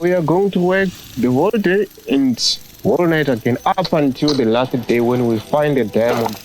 We are going to work the whole day and whole night again up until the last day when we find a diamond.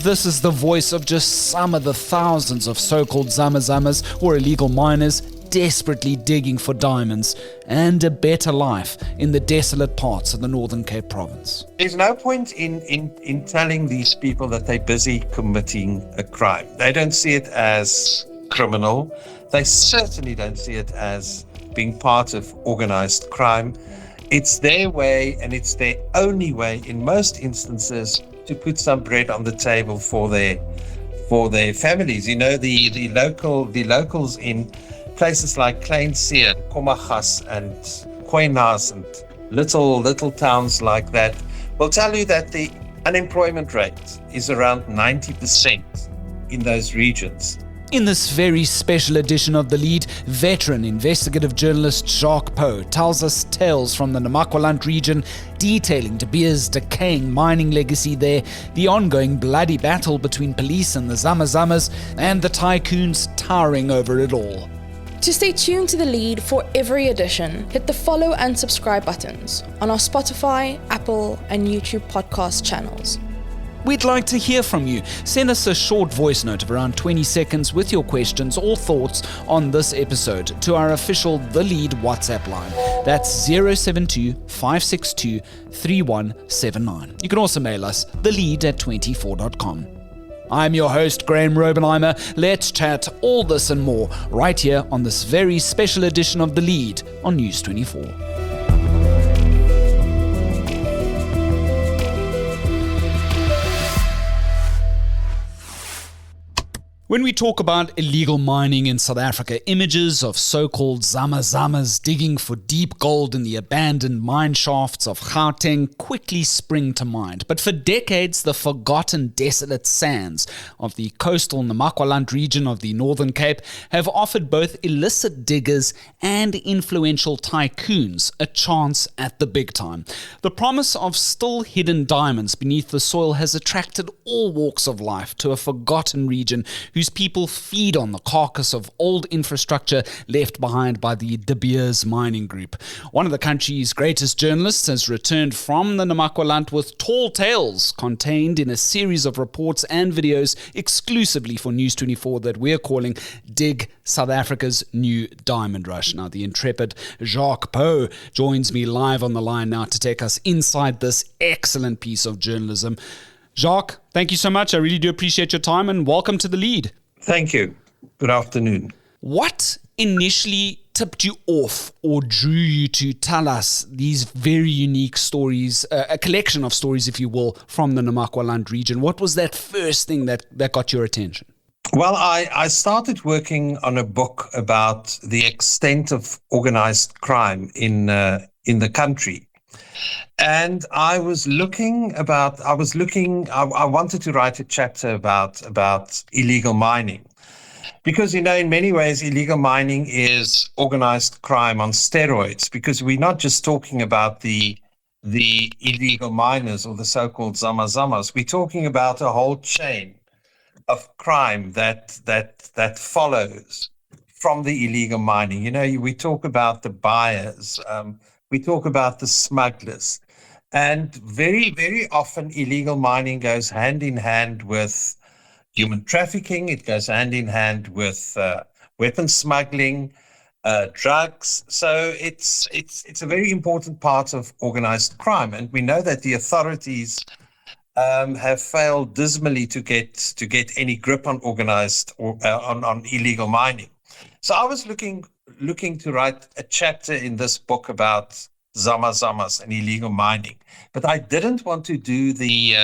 This is the voice of just some of the thousands of so-called zamazamas or illegal miners desperately digging for diamonds and a better life in the desolate parts of the Northern Cape province. There's no point in telling these people that they're busy committing a crime. They don't see it as criminal. They certainly don't see it as being part of organized crime. It's their way, and it's their only way in most instances to put some bread on the table for their families. You know, the locals in places like Kleinse and Komaggas and Kooinas and little towns like that will tell you that the unemployment rate is around 90% in those regions. In this very special edition of The Lead, veteran investigative journalist Jacques Pauw tells us tales from the Namaqualand region, detailing De Beers' decaying mining legacy there, the ongoing bloody battle between police and the Zamazamas, and the tycoons towering over it all. To stay tuned to The Lead for every edition, hit the follow and subscribe buttons on our Spotify, Apple, and YouTube podcast channels. We'd like to hear from you. Send us a short voice note of around 20 seconds with your questions or thoughts on this episode to our official The Lead WhatsApp line. That's 072 562 3179. You can also mail us thelead@24.com. I'm your host, Graham Robenheimer. Let's chat all this and more right here on this very special edition of The Lead on News 24. When we talk about illegal mining in South Africa, images of so-called zamazamas digging for deep gold in the abandoned mine shafts of Gauteng quickly spring to mind. But for decades, the forgotten desolate sands of the coastal Namaqualand region of the Northern Cape have offered both illicit diggers and influential tycoons a chance at the big time. The promise of still hidden diamonds beneath the soil has attracted all walks of life to a forgotten region whose people feed on the carcass of old infrastructure left behind by the De Beers mining group. One of the country's greatest journalists has returned from the Namaqualand with tall tales contained in a series of reports and videos exclusively for News 24 that we're calling Dig South Africa's New Diamond Rush. Now, the intrepid Jacques Pauw joins me live on the line now to take us inside this excellent piece of journalism. Jacques, thank you so much. I really do appreciate your time and welcome to The Lead. Thank you. Good afternoon. What initially tipped you off or drew you to tell us these very unique stories, a collection of stories, if you will, from the Namaqualand region? What was that first thing that got your attention? Well, I started working on a book about the extent of organized crime in the country. And I wanted to write a chapter about illegal mining. Because, you know, in many ways, illegal mining is organized crime on steroids, because we're not just talking about the illegal miners or the so-called zamazamas. We're talking about a whole chain of crime that follows from the illegal mining. You know, we talk about the buyers, we talk about the smugglers, and very, very often illegal mining goes hand in hand with human trafficking. It goes hand in hand with weapon smuggling, drugs. So it's a very important part of organized crime, and we know that the authorities have failed dismally to get any grip on organized or on illegal mining. So I was looking to write a chapter in this book about zamazamas and illegal mining, but I didn't want to do the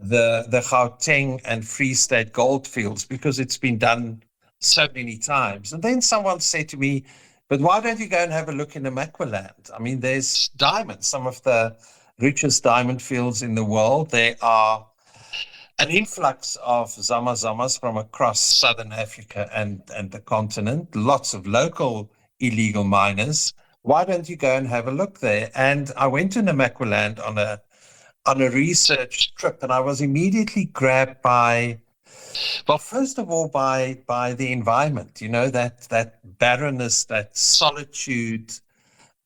Gauteng and Free State goldfields because it's been done so many times. And then someone said to me, but why don't you go and have a look in Namaqualand? I mean, there's diamonds, some of the richest diamond fields in the world. There are an influx of zamazamas from across southern Africa and the continent, lots of local illegal miners. Why don't you go and have a look there? And I went to Namaqualand on a research trip, and I was immediately grabbed by Well, first of all, by the environment, that barrenness, that solitude.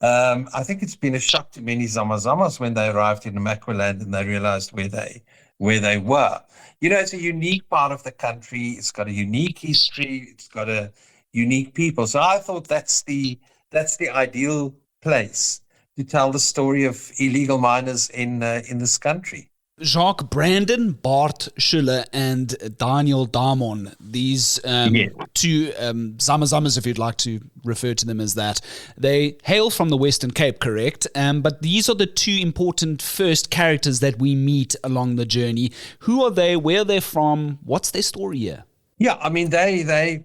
I think it's been a shock to many Zamazamas when they arrived in Namaqualand and they realized where they were. It's a unique part of the country. It's got a unique history. It's got a unique people. So I thought that's the ideal place to tell the story of illegal miners in this country. Jacques, Brandon, Bart Schuller, and Daniel Damon, these two Zamazamas, if you'd like to refer to them as that, they hail from the Western Cape, correct? But these are the two important first characters that we meet along the journey. Who are they? Where are they from? What's their story here? Yeah, I mean they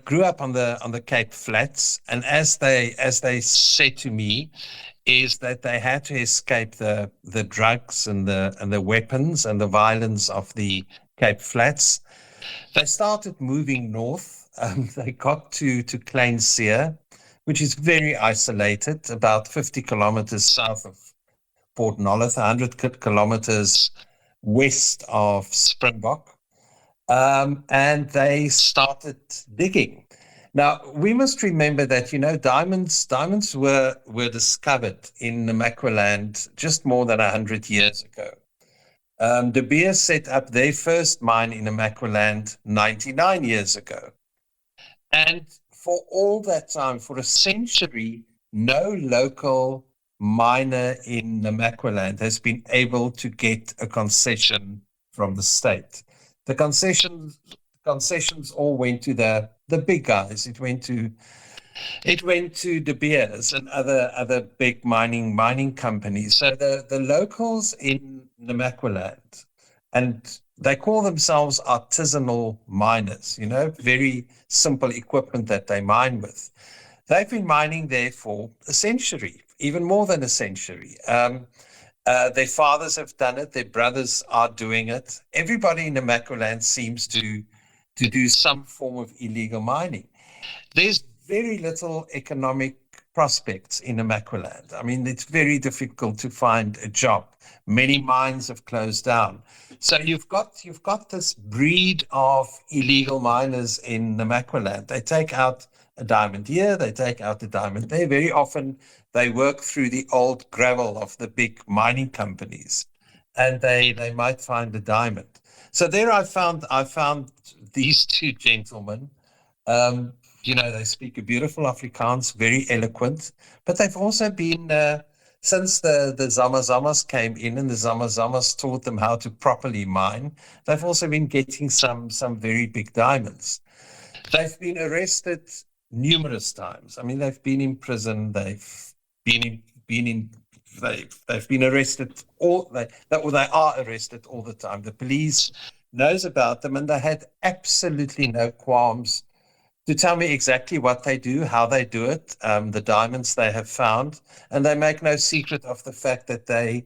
grew up on the Cape Flats, and as they said to me, is that they had to escape the drugs and the weapons and the violence of the Cape Flats. They started moving north. They got to Kleinseer, which is very isolated, about 50 kilometers south of Port Nolloth, 100 kilometers west of Springbok. And they started digging. Now, we must remember that, diamonds were discovered in Namaqualand just more than 100 years ago. De Beers set up their first mine in Namaqualand 99 years ago. And for all that time, for a century, no local miner in Namaqualand has been able to get a concession from the state. The concessions all went to the big guys. It went to De Beers and other big mining companies. So the locals in Namaqualand, and they call themselves artisanal miners, very simple equipment that they mine with. They've been mining there for a century, even more than a century. Their fathers have done it. Their brothers are doing it. Everybody in Namaqualand seems to do some form of illegal mining. There's very little economic prospects in Namaqualand. I mean, it's very difficult to find a job. Many mines have closed down. So you've got this breed of illegal miners in Namaqualand. They take out a diamond here, they take out a diamond there. Very often they work through the old gravel of the big mining companies, and they might find a diamond. So there I found these two gentlemen. They speak a beautiful Afrikaans, very eloquent, but they've also been, since the Zamazamas came in and the Zamazamas taught them how to properly mine, they've also been getting some very big diamonds. They've been arrested numerous times. I mean, they've been in prison. They've been arrested. They are arrested all the time. The police knows about them, and they had absolutely no qualms to tell me exactly what they do, how they do it, the diamonds they have found, and they make no secret of the fact that they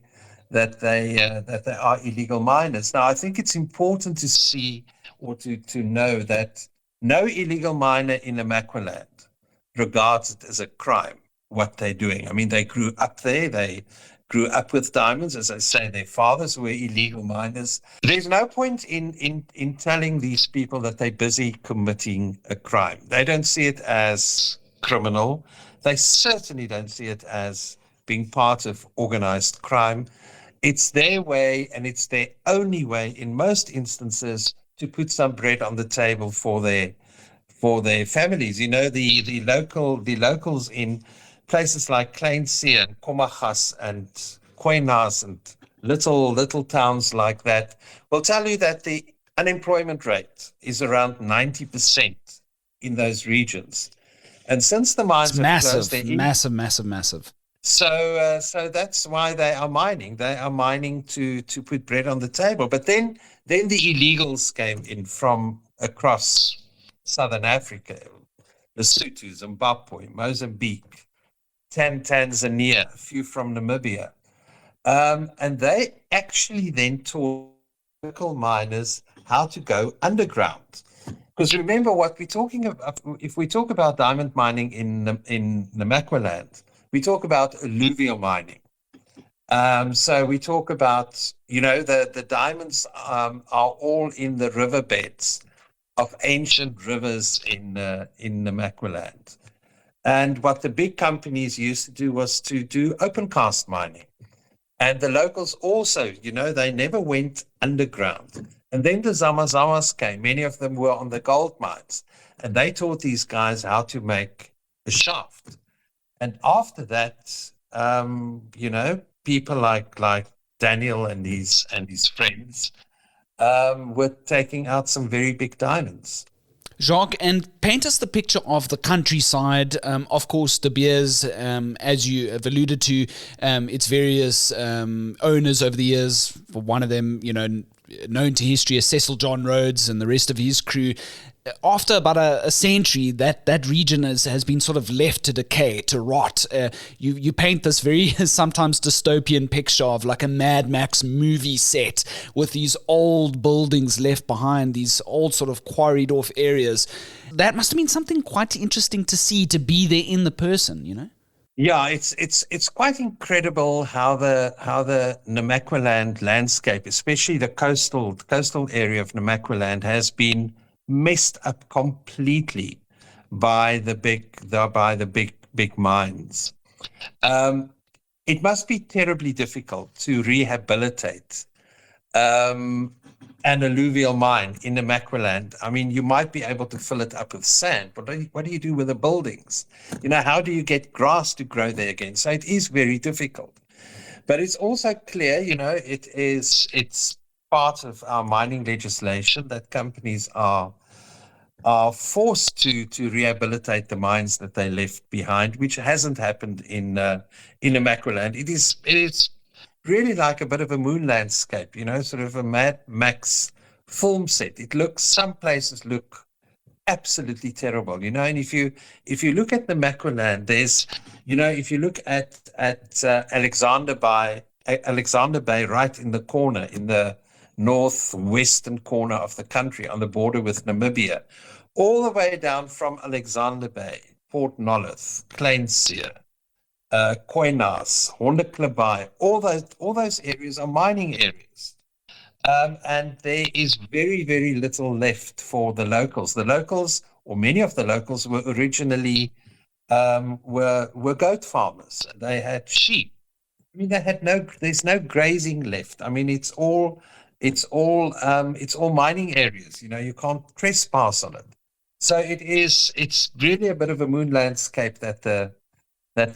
are illegal miners. Now, I think it's important to see or to know that no illegal miner in Namaqualand regards it as a crime, what they're doing. I mean, they grew up there. They grew up with diamonds. As I say, their fathers were illegal miners. There's no point in telling these people that they're busy committing a crime. They don't see it as criminal. They certainly don't see it as being part of organized crime. It's their way, and it's their only way in most instances to put some bread on the table for their families. The locals in places like Kleinseer and Komaggas and Kwenas and little towns like that will tell you that the unemployment rate is around 90% in those regions. And since the mines are closed, massive. So that's why they are mining. They are mining to put bread on the table. But then the illegals came in from across Southern Africa, Lesotho, Zimbabwe, Mozambique, Tanzania, a few from Namibia. And they actually then taught local miners how to go underground. Because remember what we're talking about, if we talk about diamond mining in Namaqualand, we talk about alluvial mining. So we talk about, the diamonds are all in the riverbeds of ancient rivers in Namaqualand. And what the big companies used to do was to do open cast mining. And the locals also, they never went underground. And then the Zamazamas came. Many of them were on the gold mines. And they taught these guys how to make a shaft. And after that, people like Daniel and his friends were taking out some very big diamonds. Jacques, and paint us the picture of the countryside. Of course, De Beers, as you have alluded to, its various owners over the years. For one of them, known to history as Cecil John Rhodes and the rest of his crew. After about a century, that region has been sort of left to decay, to rot. You paint this very sometimes dystopian picture of like a Mad Max movie set with these old buildings left behind, these old sort of quarried off areas. That must have been something quite interesting to see, to be there in the person, Yeah, it's quite incredible how the Namaqualand landscape, especially the coastal area of Namaqualand, has been messed up completely by the big mines. It must be terribly difficult to rehabilitate an alluvial mine in Namaqualand. I mean, you might be able to fill it up with sand, but what do you do with the buildings? How do you get grass to grow there again? So it is very difficult. But it's also clear, it's part of our mining legislation that companies are forced to rehabilitate the mines that they left behind, which hasn't happened in Namaqualand. It is really like a bit of a moon landscape, sort of a Mad Max film set. Some places look absolutely terrible, and if you look at Namaqualand, there's, if you look at Alexander Bay right in the corner, in the northwestern corner of the country on the border with Namibia, all the way down from Alexander Bay, Port Nolloth, Kleinseer, Koinas, Hondeklubay, all those areas are mining areas. And there is very, very little left for the locals. The locals, or many of the locals, were originally were goat farmers. They had sheep. I mean, there's no grazing left. I mean, it's all mining areas. You can't trespass on it. So it's really a bit of a moon landscape that the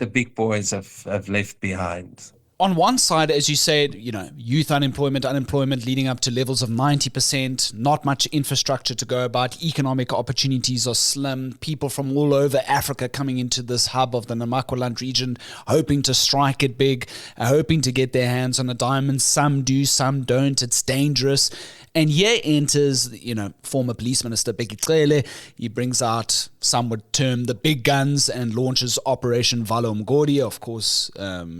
big boys have left behind. On one side, as you said, youth unemployment leading up to levels of 90%, not much infrastructure to go about, economic opportunities are slim, people from all over Africa coming into this hub of the Namaqualand region, hoping to strike it big, hoping to get their hands on a diamond. Some do, some don't. It's dangerous. And here enters, former police minister Bheki Cele. He brings out, some would term, the big guns and launches Operation Vala Umgodi, of course,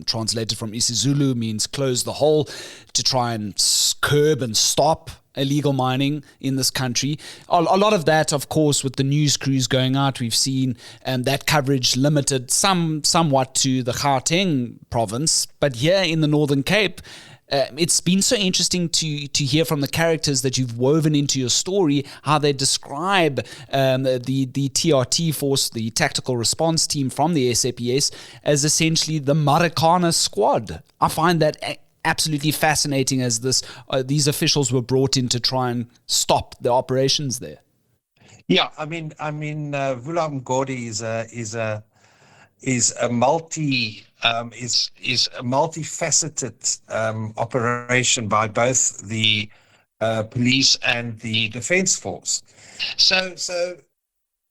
translated from isiZulu means close the hole, to try and curb and stop illegal mining in this country. A lot of that, of course, with the news crews going out, we've seen that coverage limited somewhat to the Gauteng province. But here in the Northern Cape, it's been so interesting to hear from the characters that you've woven into your story, how they describe the TRT force, the tactical response team from the SAPS, as essentially the Marikana squad. I find that absolutely fascinating, as these officials were brought in to try and stop the operations there. Yeah, I mean, Vala Umgodi is a multifaceted operation by both the police and the defense force. So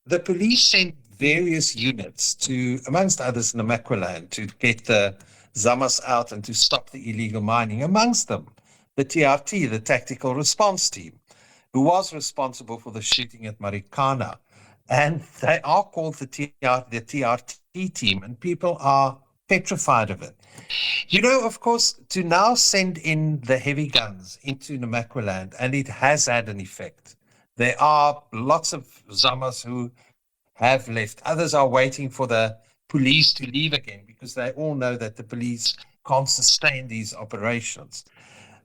the police sent various units to, amongst others, Namaqualand, to get the Zamas out and to stop the illegal mining. Amongst them, the TRT, the Tactical Response Team, who was responsible for the shooting at Marikana. And they are called the TRT team, and people are petrified of it. Of course, to now send in the heavy guns into Namaqualand, and it has had an effect. There are lots of Zamas who have left. Others are waiting for the police to leave again, because they all know that the police can't sustain these operations.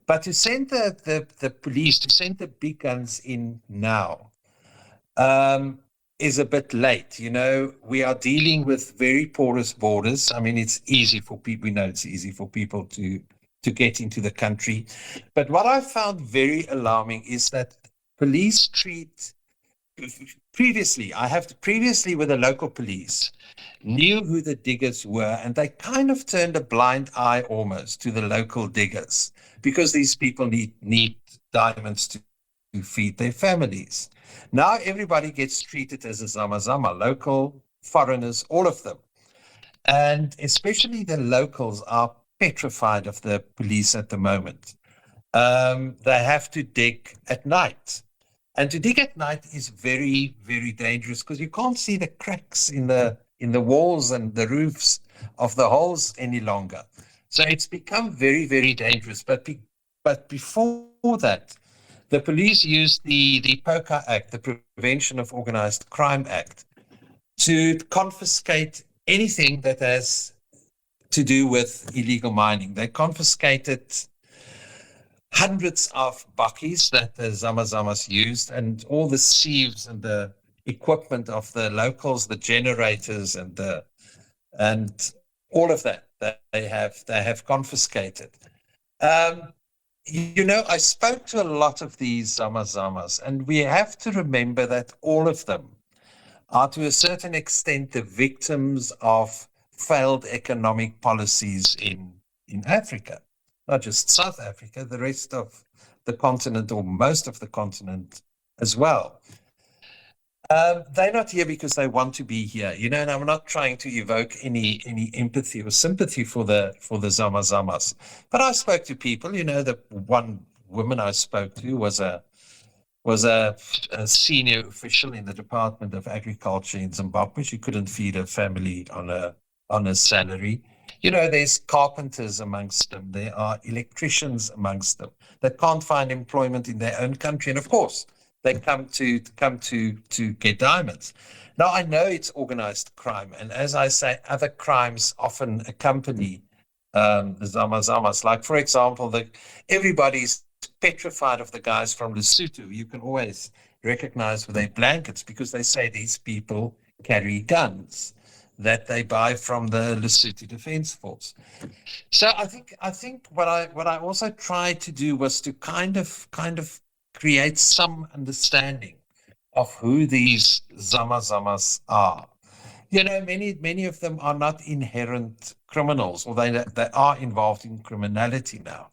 But to send the police, to send the big guns in now, is a bit late. We are dealing with very porous borders. I mean, it's easy for people. We know it's easy for people to get into the country. But what I found very alarming is that police treat previously with the local police knew who the diggers were, and they kind of turned a blind eye almost to the local diggers because these people need diamonds to feed their families. Now everybody gets treated as a zama, local, foreigners, all of them. And especially the locals are petrified of the police at the moment. They have to dig at night. And to dig at night is very, very dangerous because you can't see the cracks in the walls and the roofs of the holes any longer. So it's become very, very dangerous. But before that, the police used the POCA Act, the Prevention of Organized Crime Act, to confiscate anything that has to do with illegal mining. They confiscated hundreds of bakkies that the Zamazamas used, and all the sieves and the equipment of the locals, the generators and all of that they have confiscated. I spoke to a lot of these Zamazamas, and we have to remember that all of them are to a certain extent the victims of failed economic policies in Africa. Not just South Africa, the rest of the continent, or most of the continent as well. They're not here because they want to be here, and I'm not trying to evoke any empathy or sympathy for the Zamazamas. But I spoke to people, the one woman I spoke to was a senior official in the Department of Agriculture in Zimbabwe. She couldn't feed her family on a salary. There's carpenters amongst them. There are electricians amongst them that can't find employment in their own country. And of course, they come to get diamonds. Now, I know it's organized crime. And as I say, other crimes often accompany the Zamazamas. Like, for example, everybody's petrified of the guys from Lesotho. You can always recognize with their blankets because they say these people carry guns that they buy from the Lesotho Defense Force. So I think what I also tried to do was to kind of create some understanding of who these Zamazamas are. Many of them are not inherent criminals, or they are involved in criminality now.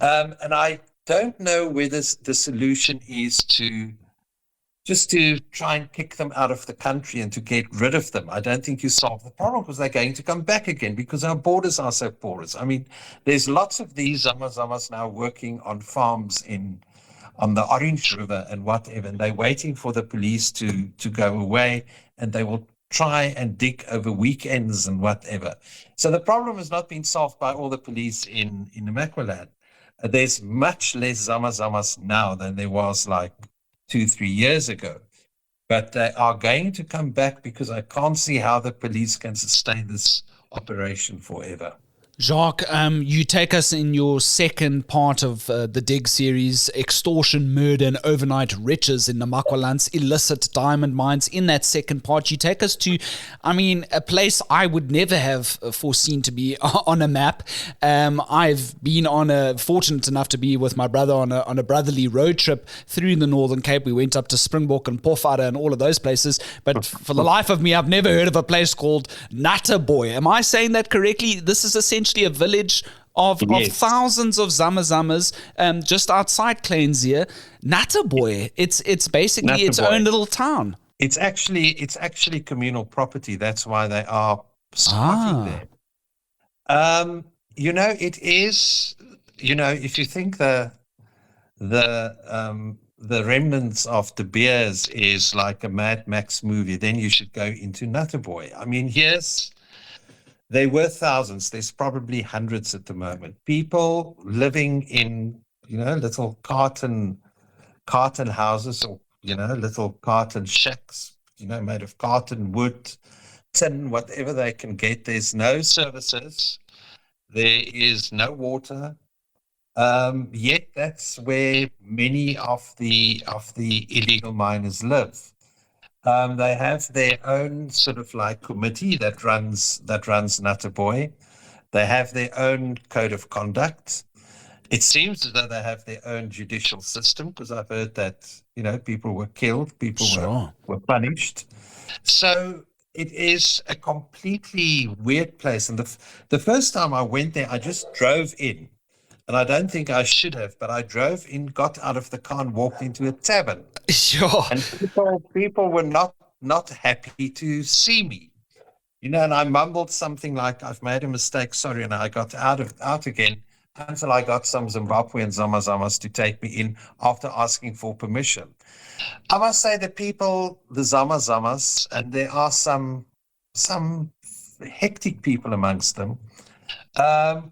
And I don't know whether the solution is to try and kick them out of the country and to get rid of them. I don't think you solve the problem because they're going to come back again because our borders are so porous. I mean, there's lots of these Zamazamas now working on farms on the Orange River and whatever, and they're waiting for the police to go away, and they will try and dig over weekends and whatever. So the problem has not been solved by all the police in Namaqualand. There's much less Zamazamas now than there was like 2-3 years ago, but they are going to come back because I can't see how the police can sustain this operation forever. Jacques, you take us in your second part of the Dig series, Extortion, Murder and Overnight Riches in Namaqualand's illicit diamond mines. In that second part, you take us to, a place I would never have foreseen to be on a map. I've been fortunate enough to be with my brother on a brotherly road trip through the Northern Cape. We went up to Springbok and Pofara and all of those places. But for the life of me, I've never heard of a place called Namaqualand. Am I saying that correctly? This is essentially a village of thousands of Zamazamas just outside Kleinzee. Namaqualand, it's basically its own little town. It's actually communal property. That's why they are starting there. It is. If you think the remnants of De Beers is like a Mad Max movie, then you should go into Namaqualand. There were thousands. There's probably hundreds at the moment. People living in, little carton houses, or, little carton shacks, made of carton, wood, tin, whatever they can get. There's no services. There is no water. Yet that's where many of the illegal miners live. They have their own sort of like committee that runs Nataboy. They have their own code of conduct. It seems as though they have their own judicial system, because I've heard that, people were killed, people Sure. were punished. So it is a completely weird place. And the first time I went there, I just drove in. And I don't think I should have, but I drove in, got out of the car, and walked into a tavern. Sure. And people were not happy to see me. And I mumbled something like, "I've made a mistake, sorry," and I got out again until I got some Zimbabwean Zamazamas to take me in after asking for permission. I must say the people, the Zamazamas, and there are some hectic people amongst them,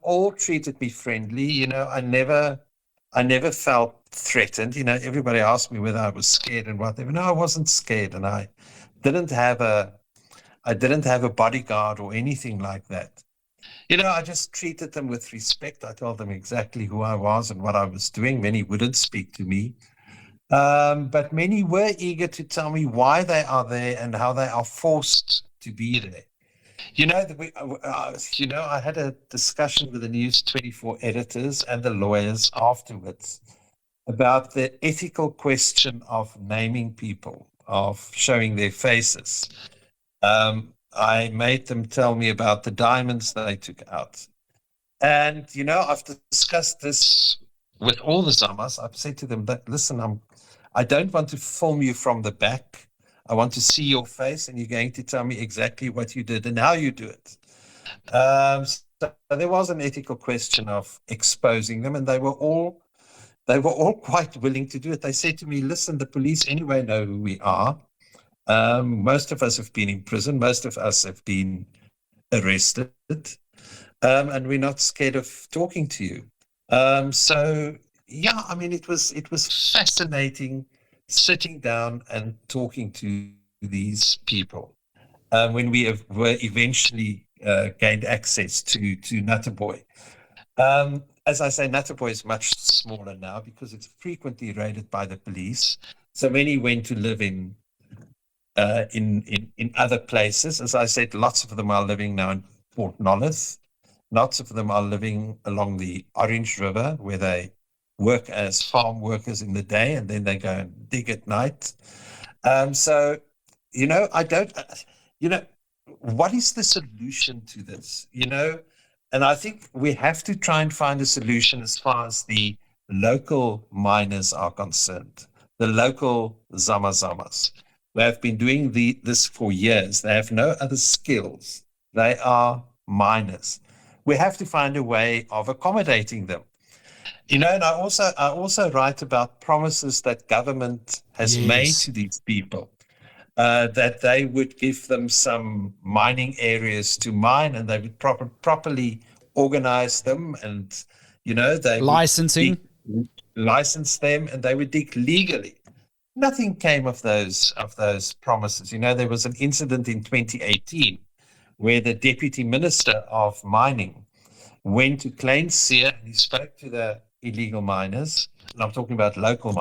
all treated me friendly. I never felt threatened. Everybody asked me whether I was scared and whatever. No, I wasn't scared, and I didn't have a bodyguard or anything like that. I just treated them with respect. I told them exactly who I was and what I was doing. Many wouldn't speak to me, but many were eager to tell me why they are there and how they are forced to be there. I had a discussion with the News 24 editors and the lawyers afterwards about the ethical question of naming people, of showing their faces. I made them tell me about the diamonds that they took out. And, I've discussed this with all the Zamas. I've said to them that, listen, I don't want to film you from the back. I want to see your face, and you're going to tell me exactly what you did and how you do it. So there was an ethical question of exposing them, and they were all quite willing to do it. They said to me, listen, the police anyway know who we are. Most of us have been in prison. Most of us have been arrested. And we're not scared of talking to you. So, yeah, I mean, it was fascinating sitting down and talking to these people when we were eventually gained access to Nataboy. As I say, Nataboy is much smaller now because it's frequently raided by the police. So many went to live in other places. As I said, lots of them are living now in Port Nolloth. Lots of them are living along the Orange River, where they work as farm workers in the day, and then they go and dig at night. So, what is the solution to this? And I think we have to try and find a solution as far as the local miners are concerned, the local Zamazamas. They have been doing this for years. They have no other skills. They are miners. We have to find a way of accommodating them. And I also write about promises that government has made to these people, that they would give them some mining areas to mine, and they would properly organize them, and they licensing, license them, and they would dig legally. Nothing came of those promises. There was an incident in 2018 where the Deputy Minister of Mining went to Kleinseer and he spoke to the illegal miners, and I'm talking about local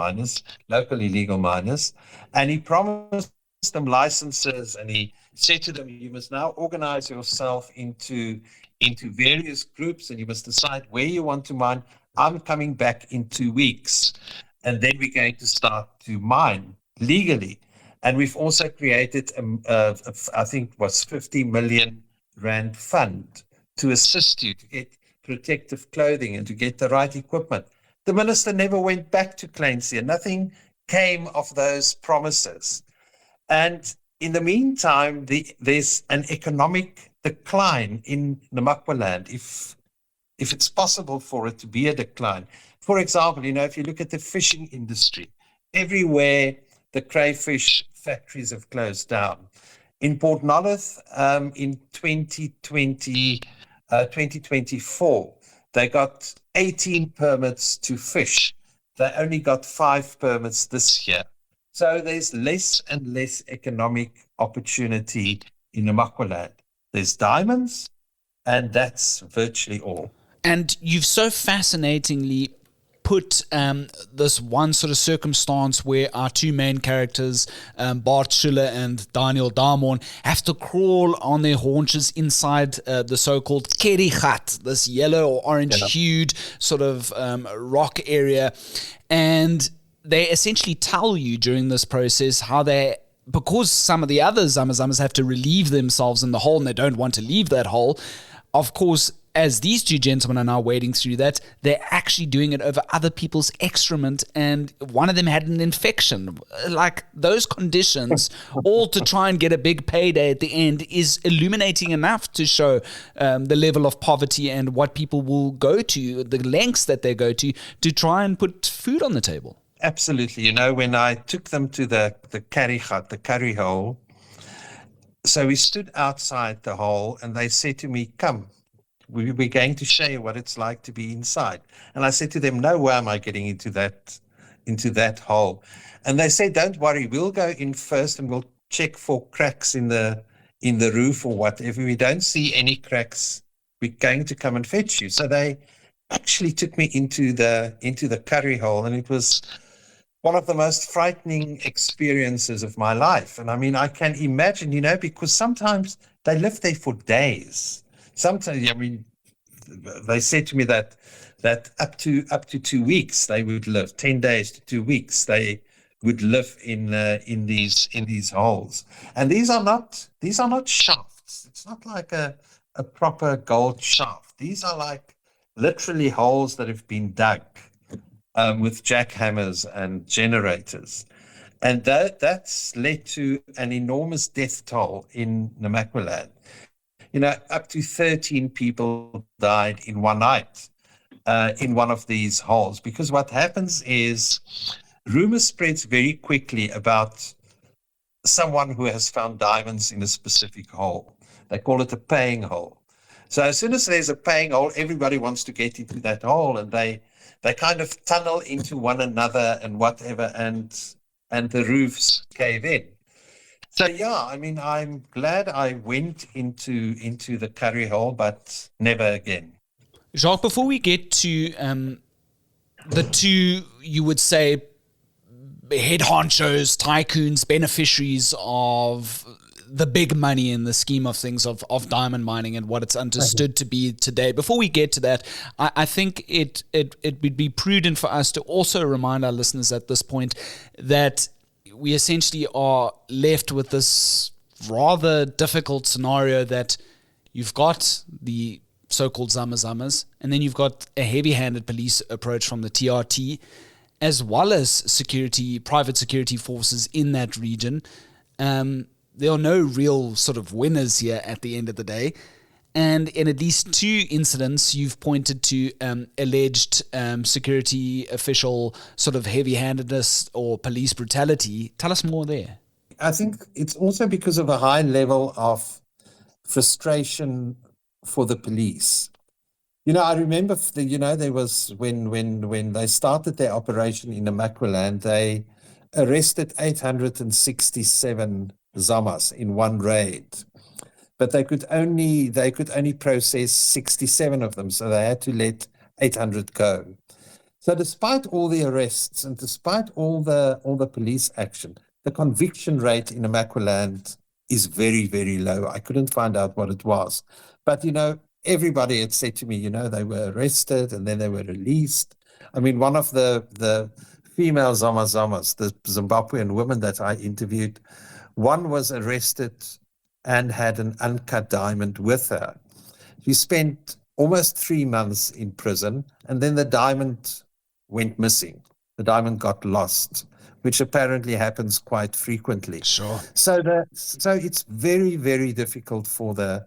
illegal miners, and he promised them licenses, and he said to them, you must now organize yourself into various groups, and you must decide where you want to mine. I'm coming back in 2 weeks, and then we're going to start to mine legally. And we've also created, I think it was 50 million rand fund to assist you to get protective clothing and to get the right equipment. The minister never went back to Kleinseer. Nothing came of those promises. And in the meantime, there's an economic decline in Namaqualand, if it's possible for it to be a decline. For example, if you look at the fishing industry, everywhere the crayfish factories have closed down. In Port Nolloth, in 2024, they got 18 permits to fish. They only got 5 permits this year. So there's less and less economic opportunity in Namaqualand. There's diamonds, And that's virtually all. And you've so fascinatingly put this one sort of circumstance where our two main characters, Bart Schuller and Daniel Darmon, have to crawl on their haunches inside the so-called kerigat, this yellow or orange-hued sort of rock area. And they essentially tell you during this process how because some of the other Zamazamas have to relieve themselves in the hole and they don't want to leave that hole, of course, as these two gentlemen are now wading through that, they're actually doing it over other people's excrement, and one of them had an infection. Like, those conditions, all to try and get a big payday at the end, is illuminating enough to show the level of poverty and what people will go to, the lengths that they go to try and put food on the table. Absolutely. When I took them to the karigat, the curry hole, so we stood outside the hole and they said to me, come, we're going to show you what it's like to be inside. And I said to them, no way am I getting into that hole. And they said, don't worry, we'll go in first and we'll check for cracks in the roof or whatever. If we don't see any cracks, we're going to come and fetch you. So they actually took me into the curry hole, and it was one of the most frightening experiences of my life. And I mean, I can imagine, because sometimes they live there for days. Sometimes, they said to me that up to 2 weeks they would live, 10 days to 2 weeks they would live in these holes. And these are not shafts. It's not like a proper gold shaft. These are like literally holes that have been dug with jackhammers and generators. And that's led to an enormous death toll in Namaqualand. Up to 13 people died in one night in one of these holes, because what happens is rumor spreads very quickly about someone who has found diamonds in a specific hole. They call it a paying hole. So as soon as there's a paying hole, everybody wants to get into that hole, and they kind of tunnel into one another and whatever, and the roofs cave in. So, I'm glad I went into the curry hole, but never again. Jacques, before we get to the two, you would say, head honchos, tycoons, beneficiaries of the big money in the scheme of things of diamond mining and what it's understood to be today. Before we get to that, I think it would be prudent for us to also remind our listeners at this point that we essentially are left with this rather difficult scenario that you've got the so-called Zamazamas, and then you've got a heavy-handed police approach from the TRT, as well as private security forces in that region. There are no real sort of winners here at the end of the day. And in at least two incidents, you've pointed to alleged security official sort of heavy-handedness or police brutality. Tell us more there. I think it's also because of a high level of frustration for the police. I remember, there was when they started their operation in Namaqualand, they arrested 867 Zamas in one raid. But they could only process 67 of them, so they had to let 800 go. So despite all the arrests and despite all the police action, the conviction rate in Namaqualand is very, very low. I couldn't find out what it was. But, everybody had said to me, they were arrested and then they were released. I mean, one of the female Zamazamas, the Zimbabwean woman that I interviewed, one was arrested and had an uncut diamond with her. She spent almost 3 months in prison, and then the diamond went missing. The diamond got lost, which apparently happens quite frequently. Sure. So it's very, very difficult for the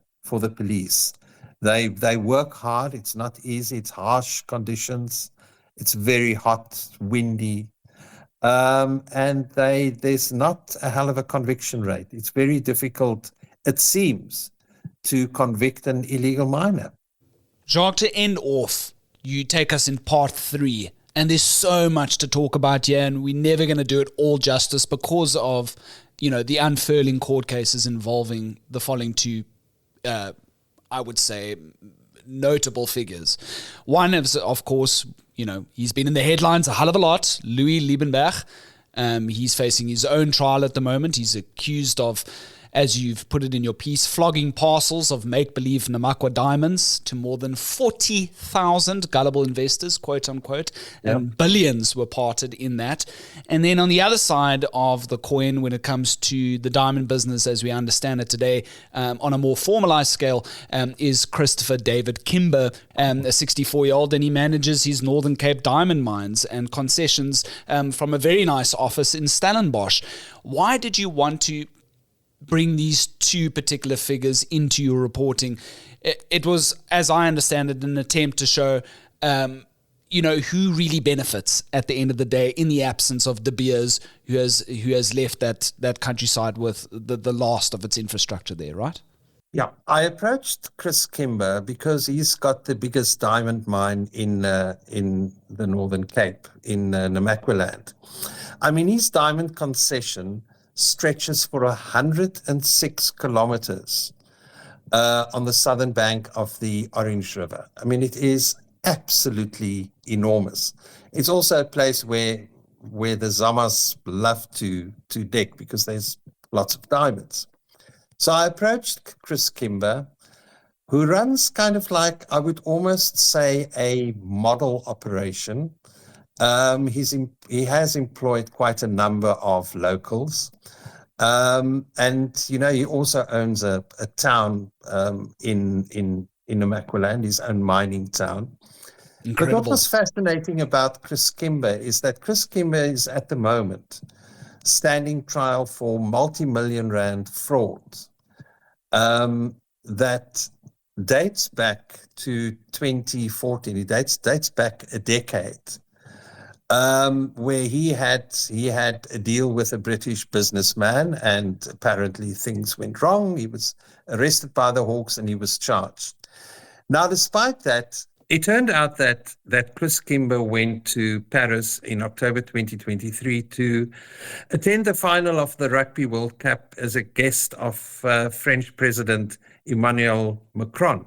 police. They work hard. It's not easy. It's harsh conditions. It's very hot, windy. And there's not a hell of a conviction rate. It's very difficult, it seems, to convict an illegal miner. Jacques, to end off, you take us in part 3, and there's so much to talk about here, and we're never going to do it all justice because of, the unfurling court cases involving the following two I would say, notable figures. One is, of course, he's been in the headlines a hell of a lot, Louis Liebenberg. He's facing his own trial at the moment. He's accused of, as you've put it in your piece, flogging parcels of make-believe Namaqualand diamonds to more than 40,000 gullible investors, quote unquote, and billions were parted in that. And then on the other side of the coin, when it comes to the diamond business as we understand it today, on a more formalized scale, is Christopher David Kimber, a 64-year-old, and he manages his Northern Cape diamond mines and concessions from a very nice office in Stellenbosch. Why did you want to bring these two particular figures into your reporting? It was, as I understand it, an attempt to show, who really benefits at the end of the day in the absence of De Beers, who has left that countryside with the last of its infrastructure there, right? Yeah, I approached Chris Kimber because he's got the biggest diamond mine in the Northern Cape, in Namaqualand. I mean, his diamond concession stretches for 106 kilometers on the southern bank of the Orange River. I mean, it is absolutely enormous. It's also a place where the Zamas love to dig because there's lots of diamonds. So I approached Chris Kimber, who runs kind of like, I would almost say, a model operation. He has employed quite a number of locals. And he also owns a town in Namaqualand, his own mining town. Incredible. But what was fascinating about Chris Kimber is that Chris Kimber is at the moment standing trial for multi-million rand fraud that dates back to 2014. It dates back a decade. Where he had a deal with a British businessman, and apparently things went wrong. He was arrested by the Hawks and he was charged. Now, despite that, it turned out that Chris Kimber went to Paris in October 2023 to attend the final of the Rugby World Cup as a guest of French President Emmanuel Macron.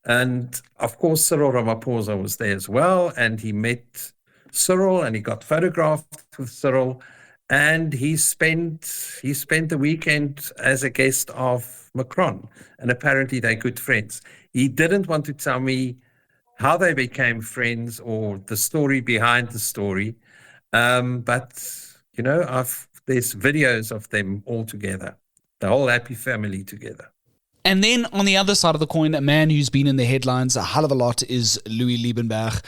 And of course, Cyril Ramaphosa was there as well, and he met Cyril and he got photographed with Cyril, and he spent the weekend as a guest of Macron, and apparently they're good friends. He didn't want to tell me how they became friends or the story behind the story, but there's videos of them all together, the whole happy family together. And then on the other side of the coin, a man who's been in the headlines a hell of a lot is Louis Liebenberg.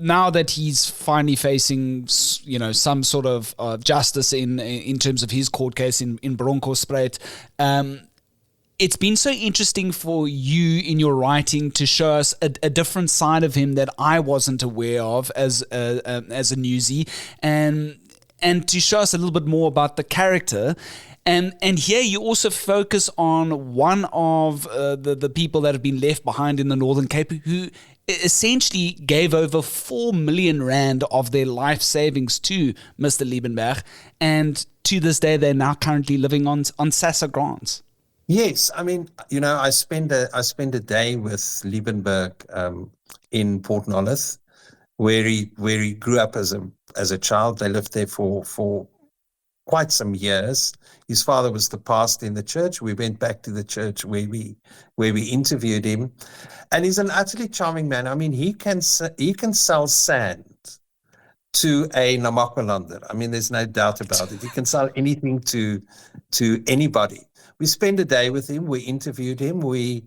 Now that he's finally facing, some sort of justice in terms of his court case in Bronkhorstspruit, it's been so interesting for you in your writing to show us a different side of him that I wasn't aware of as a newsie, and to show us a little bit more about the character. And here you also focus on one of the people that have been left behind in the Northern Cape, who essentially gave over 4 million rand of their life savings to Mr. Liebenberg, and to this day they're now currently living on SASSA grants. Yes, I mean, I spend a day with Liebenberg in Port Nolloth, where he grew up as a child. They lived there for quite some years. His father was the pastor in the church. We went back to the church where we interviewed him, and he's an utterly charming man. I mean, he can sell sand to a Namaqualander. I mean, there's no doubt about it. He can sell anything to anybody. We spent a day with him. We interviewed him. We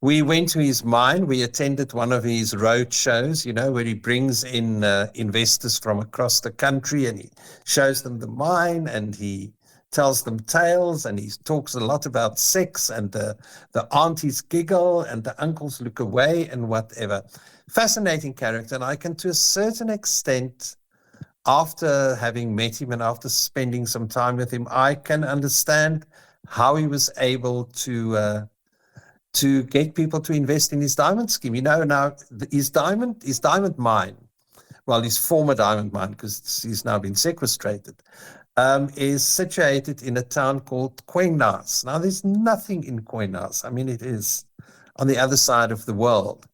went to his mine. We attended one of his road shows, where he brings in investors from across the country, and he shows them the mine, and he tells them tales, and he talks a lot about sex, and the aunties giggle and the uncles look away and whatever. Fascinating character. And I can, to a certain extent, after having met him and after spending some time with him, I can understand how he was able to get people to invest in his diamond scheme. Now his diamond mine well, his former diamond mine, because he's now been sequestrated, is situated in a town called Kwenas. Now, there's nothing in Kwenas. I mean, it is on the other side of the world.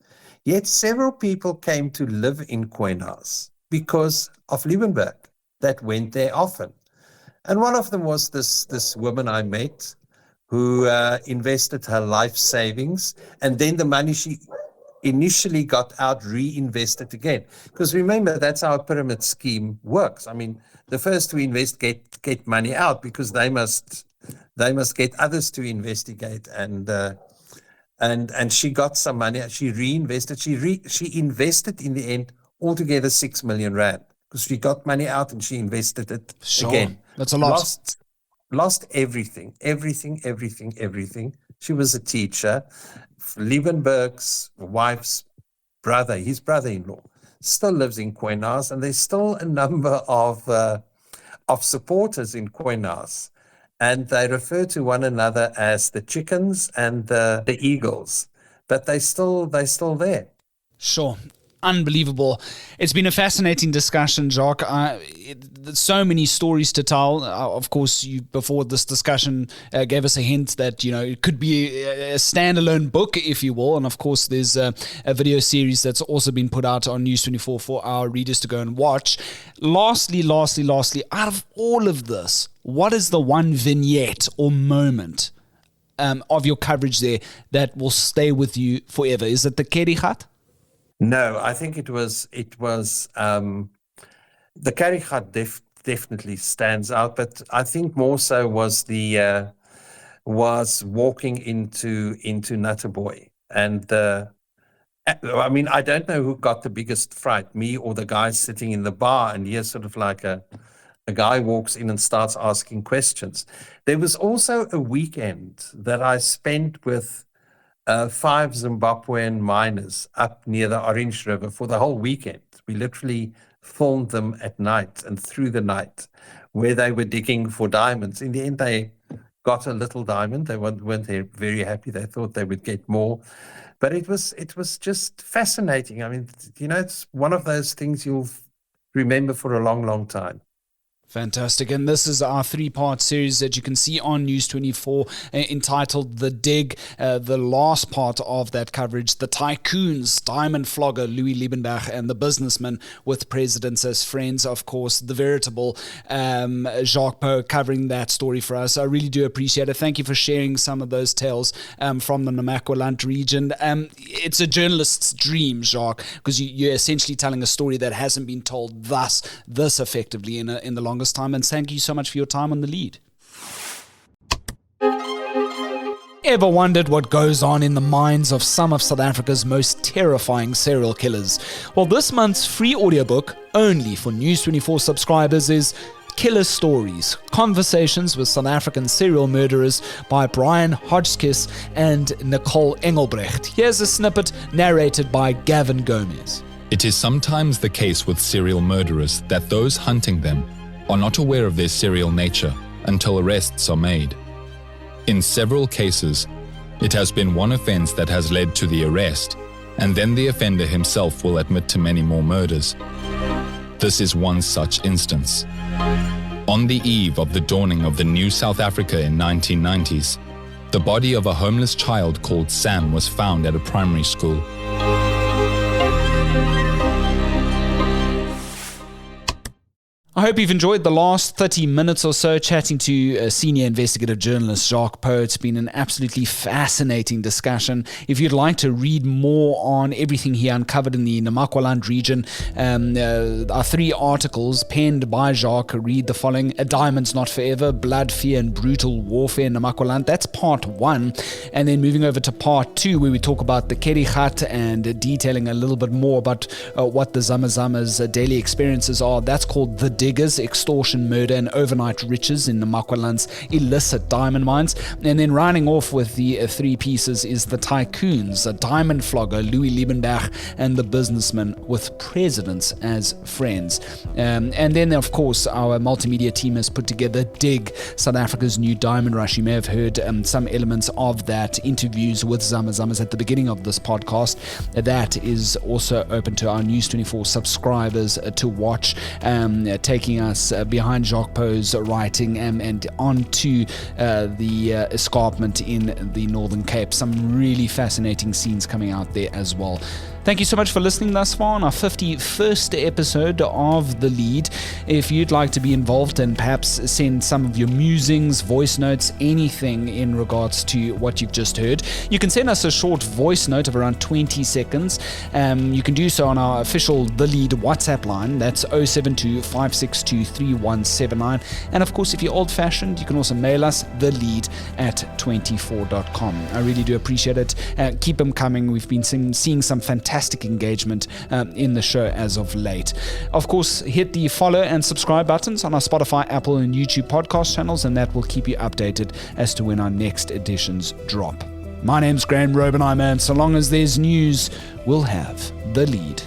Yet several people came to live in Kwenas because of Liebenberg that went there often. And one of them was this woman I met who invested her life savings, and then the money she initially got out reinvested again. Because remember, that's how a pyramid scheme works. I mean, the first to invest get money out because they must get others to investigate, and she got some money. She reinvested. She invested in the end altogether 6 million rand because she got money out and she invested it again. That's a lot. Lost everything. She was a teacher. Liebenberg's wife's brother, his brother-in-law, still lives in Kwenas, and there's still a number of supporters in Kwenas, and they refer to one another as the chickens and the eagles, but they're still there. Sure. Unbelievable. It's been a fascinating discussion, Jacques. So many stories to tell. Of course, you before this discussion gave us a hint that it could be a standalone book, if you will. And of course, there's a video series that's also been put out on News 24 for our readers to go and watch. Lastly, out of all of this, what is the one vignette or moment of your coverage there that will stay with you forever? Is it the Kerigat? No, I think it was the Kerigat definitely stands out, but I think more so was walking into Natterboy, and I mean, I don't know who got the biggest fright, me or the guy sitting in the bar, and here's sort of like a guy walks in and starts asking questions. There was also a weekend that I spent with 5 Zimbabwean miners up near the Orange River for the whole weekend. We literally filmed them at night and through the night where they were digging for diamonds. In the end, they got a little diamond. They weren't very happy. They thought they would get more. But it was just fascinating. I mean, it's one of those things you'll remember for a long, long time. Fantastic. And this is our 3-part series that you can see on News 24 entitled The Dig. The last part of that coverage, the tycoons, diamond flogger Louis Liebenberg and the businessman with presidents as friends, of course, the veritable Jacques Pauw covering that story for us. I really do appreciate it. Thank you for sharing some of those tales from the Namaqualand region. It's a journalist's dream, Jacques, because you're essentially telling a story that hasn't been told this effectively in the longest time, and thank you so much for your time on The Lead. Ever wondered what goes on in the minds of some of South Africa's most terrifying serial killers? Well, this month's free audiobook, only for News 24 subscribers, is Killer Stories, Conversations with South African Serial Murderers by Brian Hodgkiss and Nicole Engelbrecht. Here's a snippet narrated by Gavin Gomez. It is sometimes the case with serial murderers that those hunting them are not aware of their serial nature until arrests are made. In several cases, it has been one offense that has led to the arrest, and then the offender himself will admit to many more murders. This is one such instance. On the eve of the dawning of the new South Africa in 1990s, the body of a homeless child called Sam was found at a primary school. I hope you've enjoyed the last 30 minutes or so chatting to senior investigative journalist Jacques Pauw. It's been an absolutely fascinating discussion. If you'd like to read more on everything he uncovered in the Namaqualand region, our 3 articles penned by Jacques read the following: A Diamond's Not Forever, Blood, Fear and Brutal Warfare in Namaqualand. That's part 1. And then moving over to part 2, where we talk about the Kerigat and detailing a little bit more about what the Zama's daily experiences are. That's called The Dig. diggers, extortion, murder, and overnight riches in Namaqualand's illicit diamond mines. And then rounding off with the three pieces is the tycoons, a diamond flogger, Louis Liebenberg, and the businessman with presidents as friends. And then, of course, our multimedia team has put together Dig, South Africa's new diamond rush. You may have heard some elements of that, interviews with Zama Zamas at the beginning of this podcast. That is also open to our News 24 subscribers to watch, taking us behind Jacques Pauw's writing and onto the escarpment in the Northern Cape. Some really fascinating scenes coming out there as well. Thank you so much for listening thus far on our 51st episode of The Lead. If you'd like to be involved and perhaps send some of your musings, voice notes, anything in regards to what you've just heard, you can send us a short voice note of around 20 seconds. You can do so on our official The Lead WhatsApp line. That's 072-562-3179. And of course, if you're old-fashioned, you can also mail us thelead@24.com. I really do appreciate it. Keep them coming. We've been seeing some fantastic engagement in the show as of late. Of course, hit the follow and subscribe buttons on our Spotify, Apple, and YouTube podcast channels, and that will keep you updated as to when our next editions drop. My name's Graham Robenheimer, and so long as there's news, we'll have The Lead.